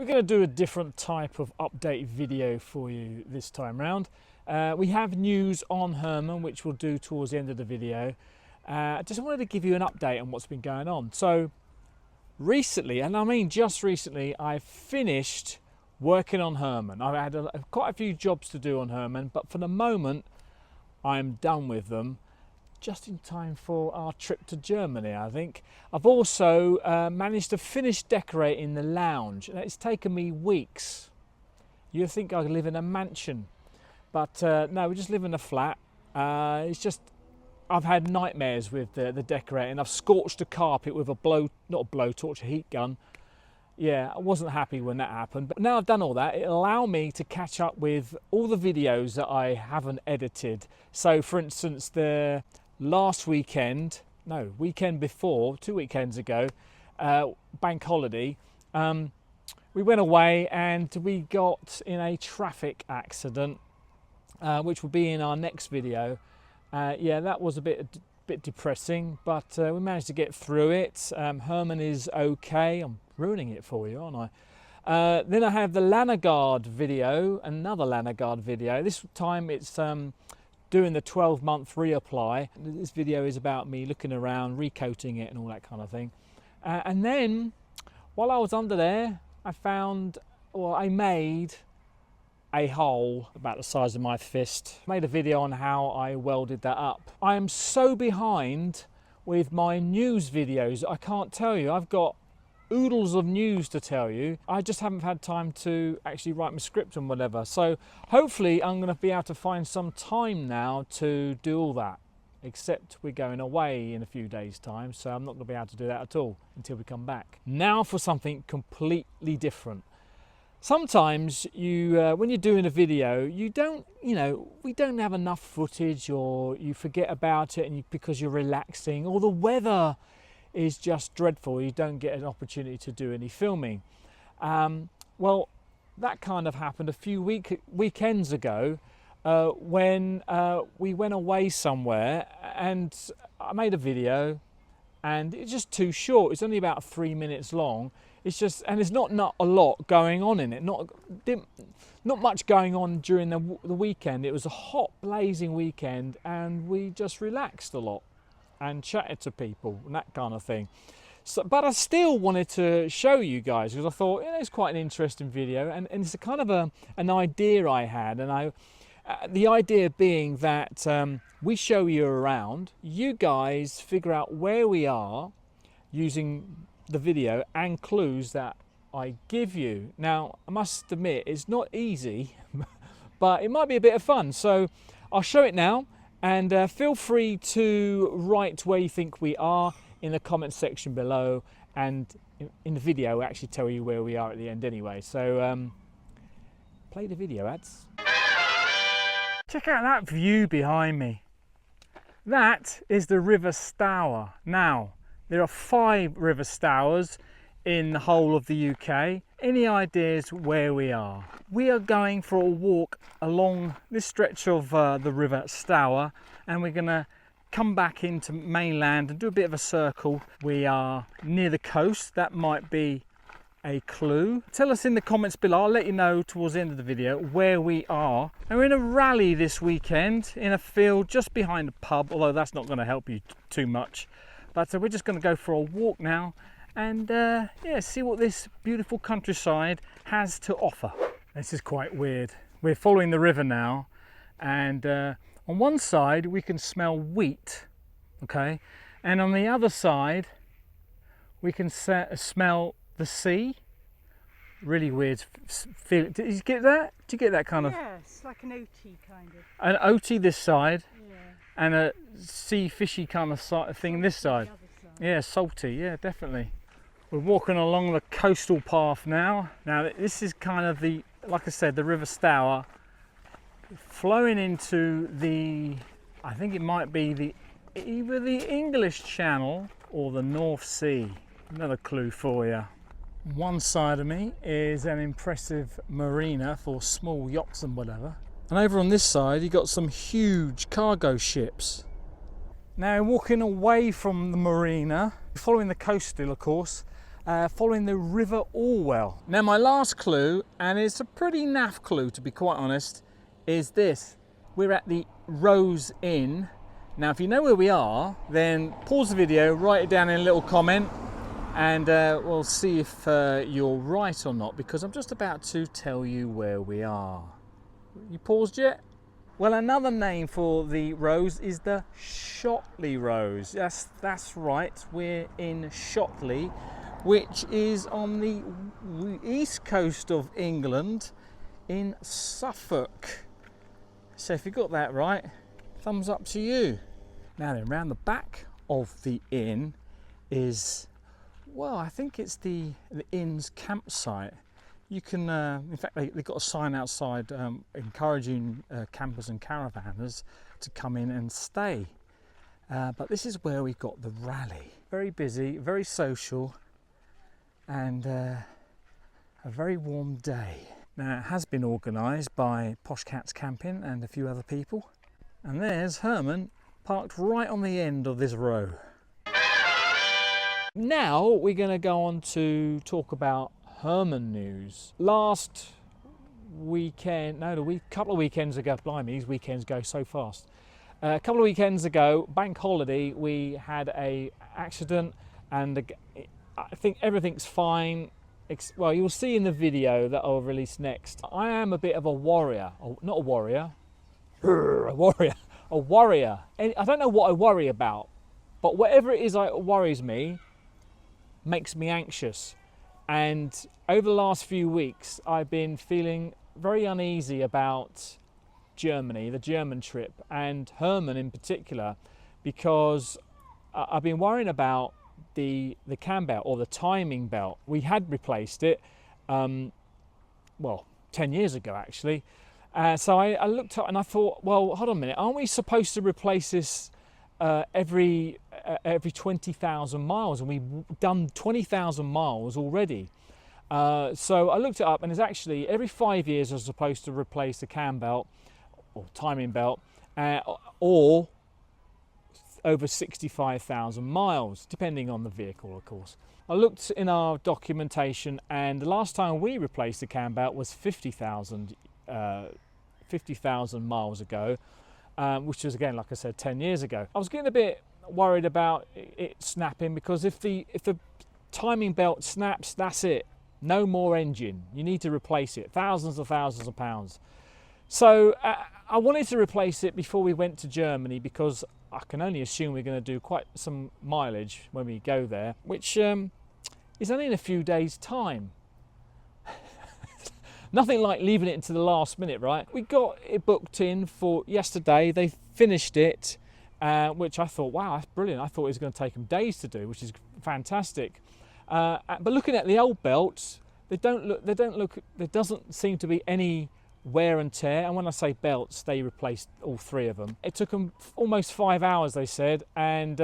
we're going to do a different type of update video for you this time round. We have news on Herman, which we'll do towards the end of the video. I just wanted to give you an update on what's been going on. So recently, and I mean just recently, I finished working on Herman. I've had quite a few jobs to do on Herman, but for the moment I'm done with them, just in time for our trip to Germany, I think. I've also managed to finish decorating the lounge, and it's taken me weeks. You'd think I live in a mansion, but no, we just live in a flat. It's just, I've had nightmares with the decorating. I've scorched the carpet with a not a blowtorch, a heat gun. Yeah, I wasn't happy when that happened, but now I've done all that, it'll allow me to catch up with all the videos that I haven't edited. So for instance, the last weekend, no, weekend before, 2 weekends ago, bank holiday, we went away and we got in a traffic accident, which will be in our next video. Yeah, that was a bit depressing, but we managed to get through it. Herman is okay. I'm ruining it for you, aren't I? Then I have the Lanagard video, another Lanagard video. This time it's doing the 12-month reapply. This video is about me looking around, recoating it and all that kind of thing. And then while I was under there, I made a hole about the size of my fist. Made a video on how I welded that up. I am so behind with my news videos, I can't tell you. I've got oodles of news to tell you. I just haven't had time to actually write my script and whatever. So hopefully I'm going to be able to find some time now to do all that, except we're going away in a few days time, so I'm not going to be able to do that at all until we come back. Now for something completely different. Sometimes when you're doing a video, we don't have enough footage, or you forget about it because you're relaxing, or the weather is just dreadful, you don't get an opportunity to do any filming. Well, that kind of happened a few weekends ago when we went away somewhere, and I made a video and it's just too short. It's only about 3 minutes long. It's just, and there's not a lot going on in it. Not much going on during the weekend. It was a hot, blazing weekend, and we just relaxed a lot and chatted to people and that kind of thing. So, but I still wanted to show you guys because I thought it's quite an interesting video, and it's a kind of an idea I had, and the idea being that we show you around, you guys figure out where we are using the video and clues that I give you. Now, I must admit, it's not easy, but it might be a bit of fun. So I'll show it now, and feel free to write where you think we are in the comment section below, and in the video we'll actually tell you where we are at the end anyway. So play the video ads. Check out that view behind me. That is the River Stour. Now, there are 5 river Stours in the whole of the UK. Any ideas where we are? We are going for a walk along this stretch of the River Stour, and we're going to come back into mainland and do a bit of a circle. We are near the coast. That might be a clue. Tell us in the comments below. I'll let you know towards the end of the video where we are. And we're in a rally this weekend in a field just behind a pub, although that's not going to help you too much. But we're just going to go for a walk now and yeah, see what this beautiful countryside has to offer. This is quite weird. We're following the river now, and on one side we can smell wheat, okay, and on the other side we can smell the sea. Really weird feeling. Did you get that? Did you get that kind of? Yeah, it's like an OT kind of. An OT this side, yeah, and a sea fishy kind of thing this side. Yeah, salty. Yeah, definitely. We're walking along the coastal path now. Now this is kind of the, like I said, the River Stour, flowing into the, I think it might be either the English Channel or the North Sea. Another clue for you. One side of me is an impressive marina for small yachts and whatever. And over on this side, you've got some huge cargo ships. Now, walking away from the marina, following the coast still, of course, following the River Orwell. Now my last clue, and it's a pretty naff clue to be quite honest, is this. We're at the Rose Inn. Now if you know where we are, then pause the video, write it down in a little comment, and we'll see if you're right or not, because I'm just about to tell you where we are. You paused yet? Well, another name for the Rose is the Shotley Rose. Yes, that's right, we're in Shotley, which is on the east coast of England in Suffolk. So if you got that right, thumbs up to you. Now then, round the back of the inn is, well, I think it's the inn's campsite. You can, in fact, they've got a sign outside encouraging campers and caravanners to come in and stay. But this is where we've got the rally. Very busy, very social, and a very warm day. Now it has been organised by Posh Cats Camping and a few other people. And there's Herman parked right on the end of this row. Now we're going to go on to talk about Herman news. Last weekend, couple of weekends ago, blimey, these weekends go so fast. A couple of weekends ago, bank holiday, we had a accident, and I think everything's fine. Well, you'll see in the video that I'll release next. I am a bit of a warrior, not a warrior, a warrior. And I don't know what I worry about, but whatever it is that worries me makes me anxious. And over the last few weeks, I've been feeling very uneasy about Germany, the German trip, and Herman in particular, because I've been worrying about the cam belt, or the timing belt. We had replaced it, well, 10 years ago actually. So I looked up and I thought, well, hold on a minute, aren't we supposed to replace this every 20,000 miles, and we've done 20,000 miles already. So I looked it up, and it's actually every 5 years you're supposed to replace the cam belt or timing belt, or over 65,000 miles, depending on the vehicle, of course. I looked in our documentation, and the last time we replaced the cam belt was 50,000 miles ago, which was, again, like I said, 10 years ago. I was getting a bit worried about it snapping, because if the timing belt snaps, that's it. No more engine. You need to replace it. Thousands of pounds. So I wanted to replace it before we went to Germany, because I can only assume we're going to do quite some mileage when we go there, which is only in a few days' time. Nothing like leaving it into the last minute, right? We got it booked in for yesterday. They finished it, which I thought, wow, that's brilliant. I thought it was going to take them days to do, which is fantastic. But looking at the old belts, there doesn't seem to be any wear and tear. And when I say belts, they replaced all three of them. It took them almost 5 hours, they said, and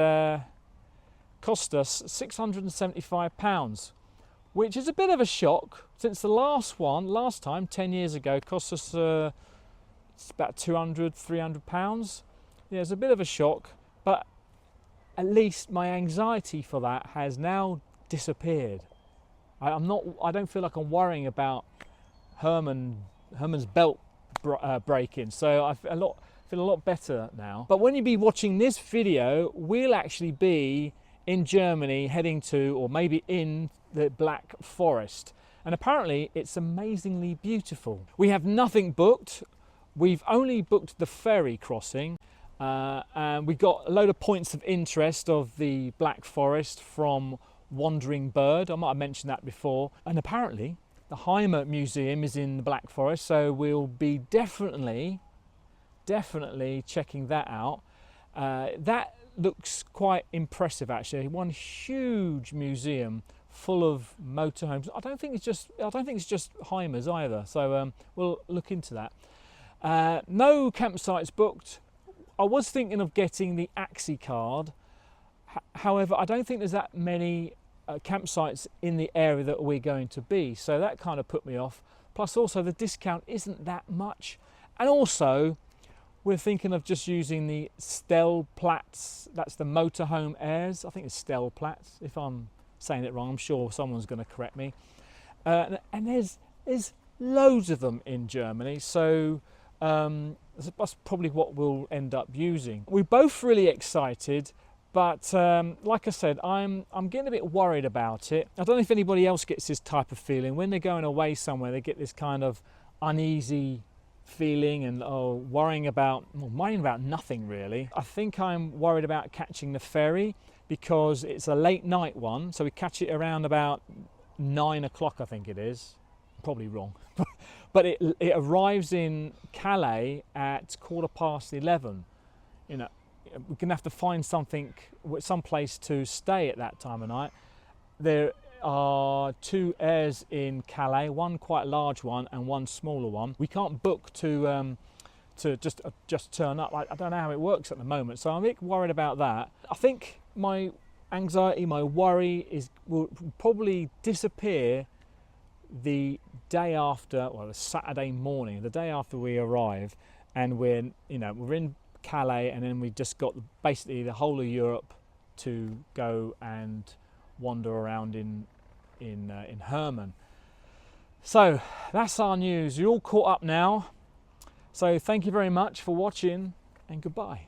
cost us £675, which is a bit of a shock, since the last time 10 years ago, cost us it's about £200-300. Yeah, it's a bit of a shock, but at least my anxiety for that has now disappeared. I don't feel like I'm worrying about Herman's belt breaking, so I feel a lot better now. But when you be watching this video, we'll actually be in Germany, heading to, or maybe in, the Black Forest, and apparently it's amazingly beautiful. We have nothing booked. We've only booked the ferry crossing, and we got a load of points of interest of the Black Forest from Wandering Bird. I might have mentioned that before. And apparently the Herman Museum is in the Black Forest, so we'll be definitely checking that out. That looks quite impressive, actually. One huge museum full of motorhomes. I don't think it's just Heimers either, so we'll look into that. No campsites booked. I was thinking of getting the Axi card. However, I don't think there's that many campsites in the area that we're going to be, so that kind of put me off. Plus also the discount isn't that much, and also we're thinking of just using the Stellplatz. That's the motorhome airs. I think it's Stellplatz, if I'm saying it wrong. I'm sure someone's going to correct me. And there's loads of them in Germany, so that's probably what we'll end up using. We're both really excited, but like I said, I'm getting a bit worried about it. I don't know if anybody else gets this type of feeling. When they're going away somewhere, they get this kind of uneasy feeling and worrying about nothing really. I think I'm worried about catching the ferry because it's a late night one, so we catch it around about 9 o'clock, I think it is. Probably wrong. But it arrives in Calais at 11:15. You know, we're gonna have to find some place to stay at that time of night. There are 2 airs in Calais, one quite large one and one smaller one. We can't book to just turn up. I don't know how it works at the moment, so I'm a bit worried about that. I think my anxiety, my worry will probably disappear the day after, well, the Saturday morning, the day after we arrive, and we're in Calais, and then we've just got basically the whole of Europe to go and wander around in Herman. So that's our news. You're all caught up now. So thank you very much for watching, and goodbye.